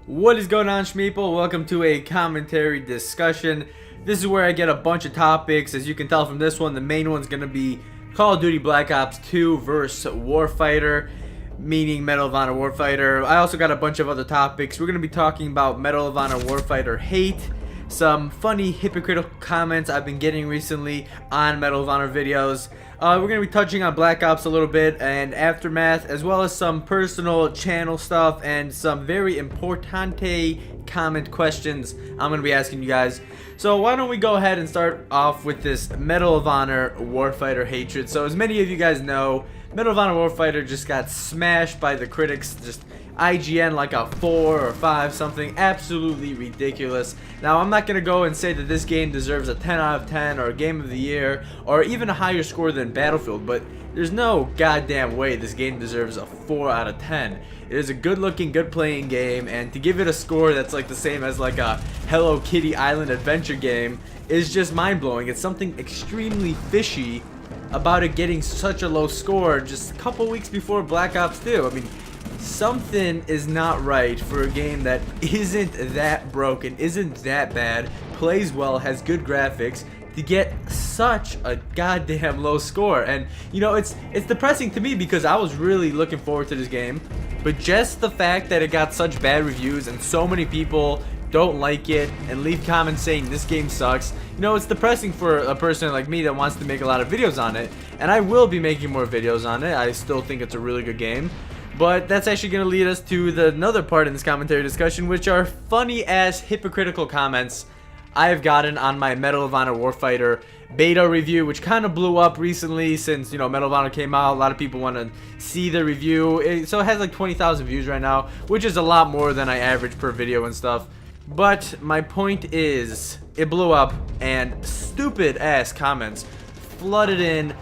What is going on, Shmeeple? Welcome to a commentary discussion. This is where I get a bunch of topics. As you can tell from this one, the main one's going to be Call of Duty Black Ops 2 versus Warfighter, meaning Medal of Honor Warfighter. I also got a bunch of other topics. We're going to be talking about Medal of Honor Warfighter hate, some funny hypocritical comments I've been getting recently on Medal of Honor videos. We're going to be touching on Black Ops a little bit and Aftermath, as well as some personal channel stuff and some very importante comment questions I'm going to be asking you guys. So why don't we go ahead and start off with this Medal of Honor Warfighter hatred. So as many of you guys know, Medal of Honor Warfighter just got smashed by the critics, just IGN like a 4 or 5 something, absolutely ridiculous. Now I'm not going to go and say that this game deserves a 10 out of 10 or a game of the year or even a higher score than Battlefield, but there's no goddamn way this game deserves a 4 out of 10. It is a good looking, good playing game, and to give it a score that's like the same as like a Hello Kitty Island adventure game is just mind blowing. It's something extremely fishy about it getting such a low score just a couple weeks before Black Ops 2. I mean, something is not right for a game that isn't that broken, isn't that bad, plays well, has good graphics, to get such a goddamn low score. And you know, it's depressing to me because I was really looking forward to this game, but just the fact that it got such bad reviews and so many people don't like it and leave comments saying this game sucks, you know, it's depressing for a person like me that wants to make a lot of videos on it, and I will be making more videos on it. I still think it's a really good game. But that's actually going to lead us to another part in this commentary discussion, which are funny-ass hypocritical comments I have gotten on my Medal of Honor Warfighter beta review, which kind of blew up recently since, you know, Medal of Honor came out. A lot of people want to see the review. So it has like 20,000 views right now, which is a lot more than I average per video and stuff. But my point is, it blew up, and stupid-ass comments flooded in.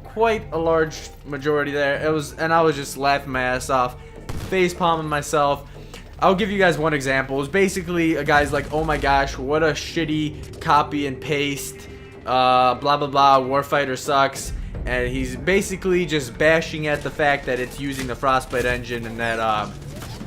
Quite a large majority there. And I was just laughing my ass off, face palming myself. I'll give you guys one example. It was basically a guy's like, oh my gosh, what a shitty copy and paste, blah blah blah, Warfighter sucks. And he's basically just bashing at the fact that it's using the Frostbite engine and that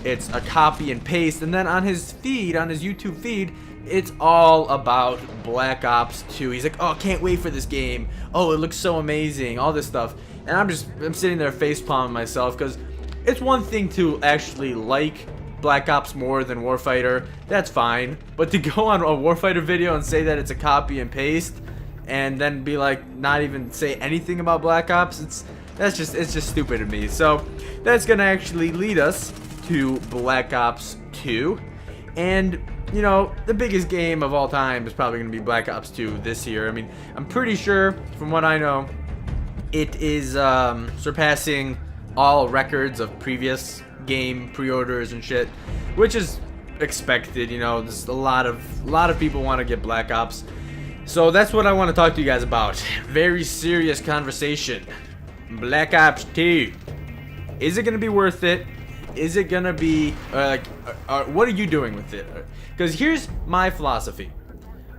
it's a copy and paste. And then on his feed, on his YouTube feed, it's all about Black Ops 2. He's like, oh, can't wait for this game. Oh, it looks so amazing. All this stuff. And I'm sitting there face palming myself, because it's one thing to actually like Black Ops more than Warfighter. That's fine. But to go on a Warfighter video and say that it's a copy and paste, and then be like, not even say anything about Black Ops, it's just stupid to me. So that's gonna actually lead us to Black Ops 2. And you know, the biggest game of all time is probably going to be Black Ops 2 this year. I mean, I'm pretty sure, from what I know, it is surpassing all records of previous game pre-orders and shit, which is expected. You know, there's a lot of people want to get Black Ops, so that's what I want to talk to you guys about. Very serious conversation. Black Ops 2. Is it going to be worth it? Is it gonna be what are you doing with it? Because here's my philosophy.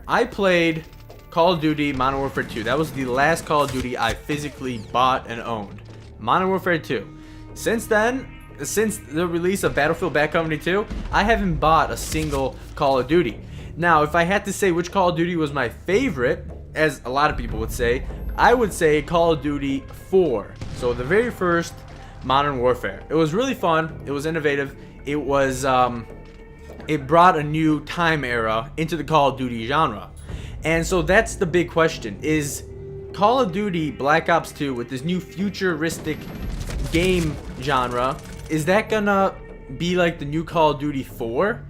I played Call of Duty Modern Warfare 2. That was the last Call of Duty I physically bought and owned. Modern Warfare 2. Since then, since the release of Battlefield Bad Company 2, I haven't bought a single Call of Duty. Now, if I had to say which Call of Duty was my favorite, as a lot of people would say, I would say Call of Duty 4. So the very first Modern Warfare. It was really fun. It was innovative. It was it brought a new time era into the Call of Duty genre. And so that's the big question. Is Call of Duty Black Ops 2 with this new futuristic game genre, is that gonna be like the new Call of Duty 4?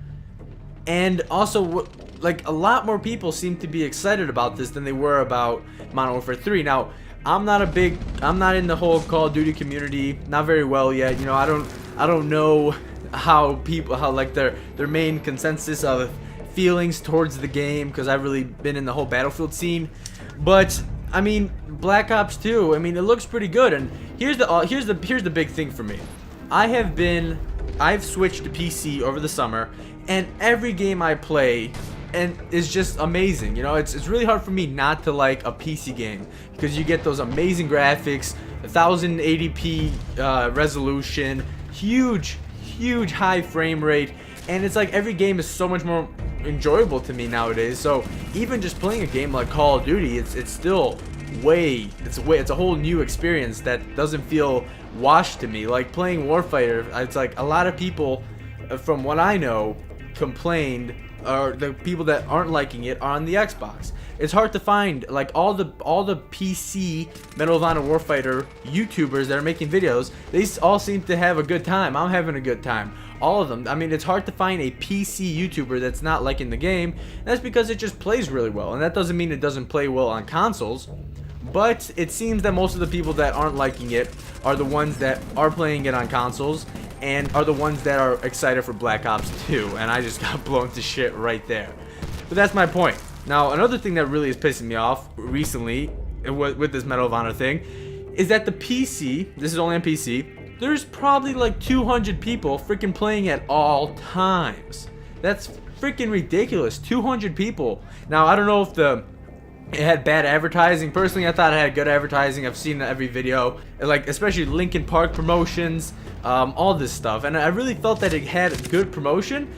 And also, like, a lot more people seem to be excited about this than they were about Modern Warfare 3. Now, I'm not in the whole Call of Duty community, not very well yet. You know, I don't know how like their main consensus of feelings towards the game, because I've really been in the whole Battlefield scene. But I mean, Black Ops 2, I mean, it looks pretty good. And here's the big thing for me. I've switched to PC over the summer, and every game I play and is just amazing. You know, it's really hard for me not to like a PC game, because you get those amazing graphics, 1080p resolution, huge high frame rate, and it's like every game is so much more enjoyable to me nowadays. So even just playing a game like Call of Duty, it's still it's a whole new experience that doesn't feel washed to me. Like playing Warfighter, it's like a lot of people, from what I know, complained, or the people that aren't liking it are on the Xbox. It's hard to find like all the PC Medal of Honor Warfighter YouTubers that are making videos. They all seem to have a good time. I'm having a good time. All of them. I mean, it's hard to find a PC YouTuber that's not liking the game. And that's because it just plays really well, and that doesn't mean it doesn't play well on consoles. But it seems that most of the people that aren't liking it are the ones that are playing it on consoles, and are the ones that are excited for Black Ops 2, and I just got blown to shit right there. But that's my point. Now, another thing that really is pissing me off recently with this Medal of Honor thing is that the PC, this is only on PC, there's probably like 200 people freaking playing at all times. That's freaking ridiculous. 200 people. Now, I don't know if it had bad advertising. Personally, I thought it had good advertising. I've seen every video, like especially Linkin Park promotions, all this stuff, and I really felt that it had good promotion.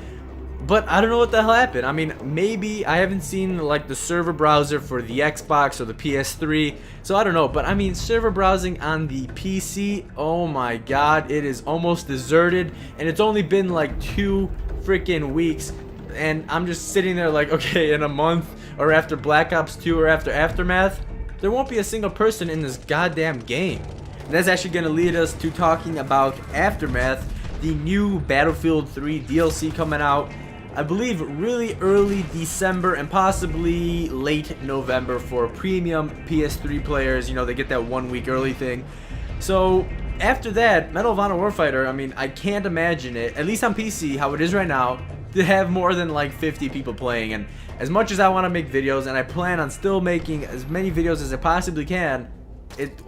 But I don't know what the hell happened. I mean, maybe I haven't seen like the server browser for the Xbox or the PS3, so I don't know. But I mean, server browsing on the PC, oh my god, it is almost deserted, and it's only been like 2 freaking weeks, and I'm just sitting there like, okay, in a month, or after Black Ops 2, or after Aftermath, there won't be a single person in this goddamn game. And that's actually going to lead us to talking about Aftermath, the new Battlefield 3 DLC coming out, I believe really early December and possibly late November for premium PS3 players. You know, they get that 1 week early thing. So after that, Medal of Honor Warfighter, I mean, I can't imagine it, at least on PC, how it is right now, to have more than like 50 people playing. And as much as I want to make videos, and I plan on still making as many videos as I possibly can,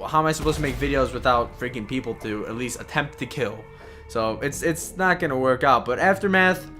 how am I supposed to make videos without freaking people to at least attempt to kill? So it's not gonna work out. But Aftermath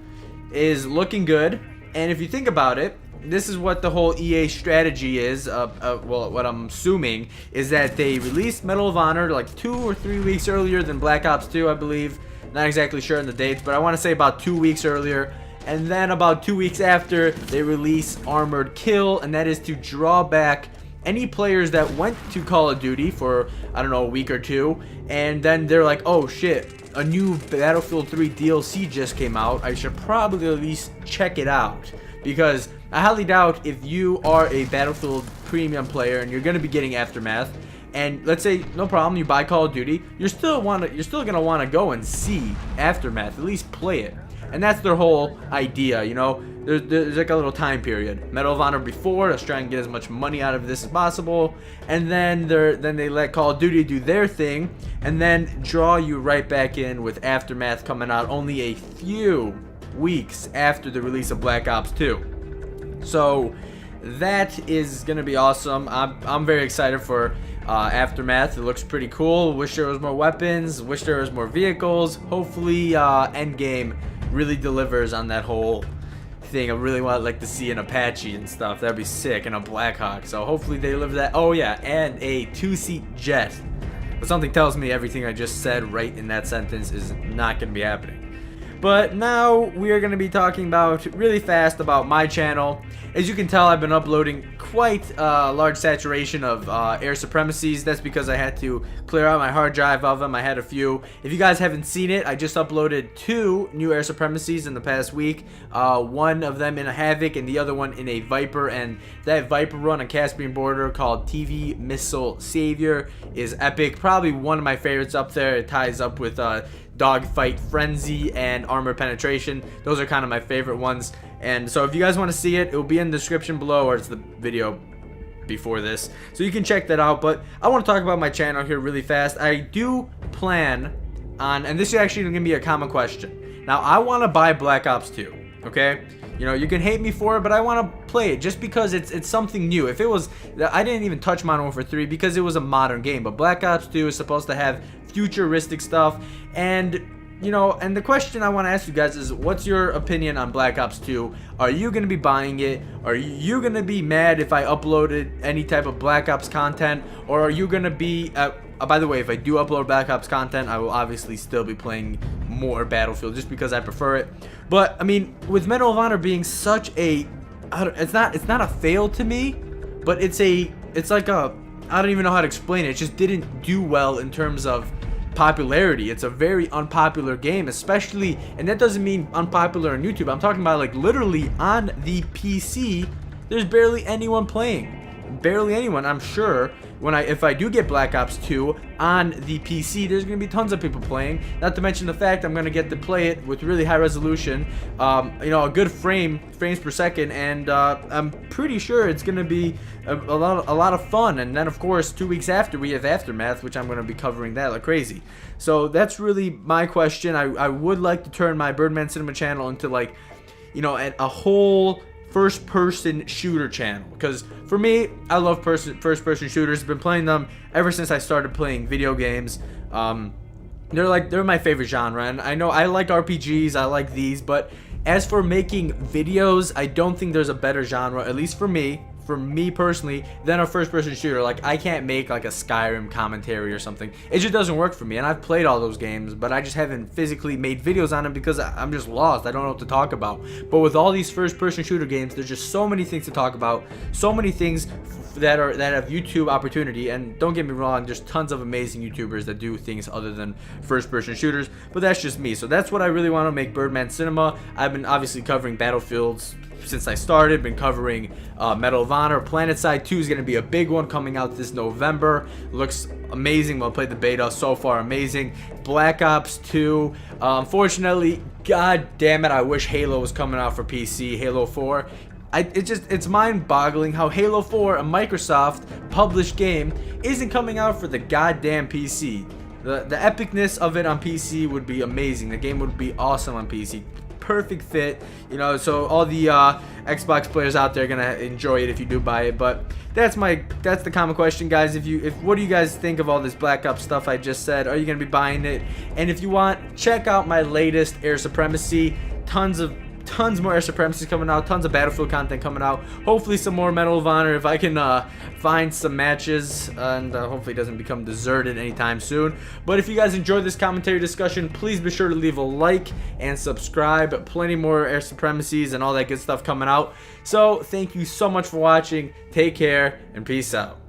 is looking good, and if you think about it, this is what the whole EA strategy is. Well, what I'm assuming is that they released Medal of Honor like 2 or 3 weeks earlier than Black Ops 2, I believe. Not exactly sure on the dates, but I want to say about 2 weeks earlier. And then about 2 weeks after, they release Armored Kill, and that is to draw back any players that went to Call of Duty for, I don't know, a week or two, and then they're like, oh shit, a new Battlefield 3 DLC just came out. I should probably at least check it out, because I highly doubt if you are a Battlefield premium player and you're going to be getting Aftermath, and let's say no problem, you buy Call of Duty, you're still gonna want to go and see Aftermath, at least play it. And that's their whole idea, you know. There's like a little time period. Medal of Honor before, let's try and get as much money out of this as possible, and then they let Call of Duty do their thing, and then draw you right back in with Aftermath coming out only a few weeks after the release of Black Ops 2. So that is gonna be awesome. I'm very excited for Aftermath. It looks pretty cool. Wish there was more weapons. Wish there was more vehicles. Hopefully, Endgame really delivers on that whole thing. I really want like to see an Apache and stuff. That'd be sick, and a Blackhawk. So hopefully they deliver that. Oh yeah, and a 2-seat jet. But something tells me everything I just said right in that sentence is not going to be happening. But now we are going to be talking about really fast about my channel. As you can tell, I've been uploading quite a large saturation of air supremacies. That's because I had to clear out my hard drive of them. I had a few. If you guys haven't seen it, I just uploaded 2 new air supremacies in the past week. One of them in a Havoc and the other one in a Viper. And that Viper run on Caspian border called TV Missile Savior is epic. Probably one of my favorites up there. It ties up with Dogfight Frenzy and Armor Penetration. Those are kind of my favorite ones. And so if you guys want to see it, it will be in the description below, or it's the video before this, so you can check that out. But I want to talk about my channel here really fast. I do plan on, and this is actually going to be a common question. Now, I want to buy Black Ops 2, okay? You know, you can hate me for it, but I want to play it just because it's something new. If it was, I didn't even touch Modern Warfare 3 because it was a modern game, but Black Ops 2 is supposed to have futuristic stuff. And you know, and the question I want to ask you guys is, what's your opinion on Black Ops 2? Are you going to be buying it? Are you going to be mad if I uploaded any type of Black Ops content? Or are you going to be, by the way, if I do upload Black Ops content, I will obviously still be playing more Battlefield just because I prefer it. But I mean, with Medal of Honor being such a, it's not a fail to me, but it's like a, I don't even know how to explain it. It just didn't do well in terms of popularity. It's a very unpopular game, especially, and that doesn't mean unpopular on YouTube. I'm talking about like literally on the PC. There's barely anyone playing, barely anyone. I'm sure if I do get Black Ops 2 on the PC, there's gonna be tons of people playing. Not to mention the fact I'm gonna get to play it with really high resolution, you know, a good frames per second, and I'm pretty sure it's gonna be a lot of fun. And then of course 2 weeks after, we have Aftermath, which I'm gonna be covering that like crazy. So that's really my question. I would like to turn my Birdman Cinema channel into, like, you know, a whole first-person shooter channel, because for me, I love first-person shooters. I've been playing them ever since I started playing video games. They're my favorite genre, and I know I like RPGs, I like these, but as for making videos, I don't think there's a better genre, at least for me personally, than a first-person shooter. Like, I can't make like a Skyrim commentary or something. It just doesn't work for me, and I've played all those games, but I just haven't physically made videos on them because I'm just lost. I don't know what to talk about. But with all these first-person shooter games, there's just so many things to talk about, so many things that have YouTube opportunity. And don't get me wrong, there's tons of amazing YouTubers that do things other than first-person shooters, but that's just me. So that's what I really want to make Birdman Cinema. I've been obviously covering Battlefields since I started, been covering Medal of Honor. PlanetSide 2 is going to be a big one coming out this November. Looks amazing. Well, I played the beta, so far amazing. Black Ops 2, unfortunately, god damn it, I wish Halo was coming out for PC, Halo 4. It's mind-boggling how Halo 4, a Microsoft published game, isn't coming out for the goddamn PC. The epicness of it on PC would be amazing. The game would be awesome on PC. Perfect fit, you know, so all the Xbox players out there are gonna enjoy it if you do buy it. But that's the common question, guys. What do you guys think of all this Black Ops stuff I just said? Are you gonna be buying it? And if you want, check out my latest Air Supremacy. Tons more Air Supremacy coming out, tons of Battlefield content coming out, hopefully some more Medal of Honor if I can find some matches, and hopefully it doesn't become deserted anytime soon. But if you guys enjoyed this commentary discussion, please be sure to leave a like and subscribe. Plenty more Air Supremacies and all that good stuff coming out. So thank you so much for watching, take care, and peace out.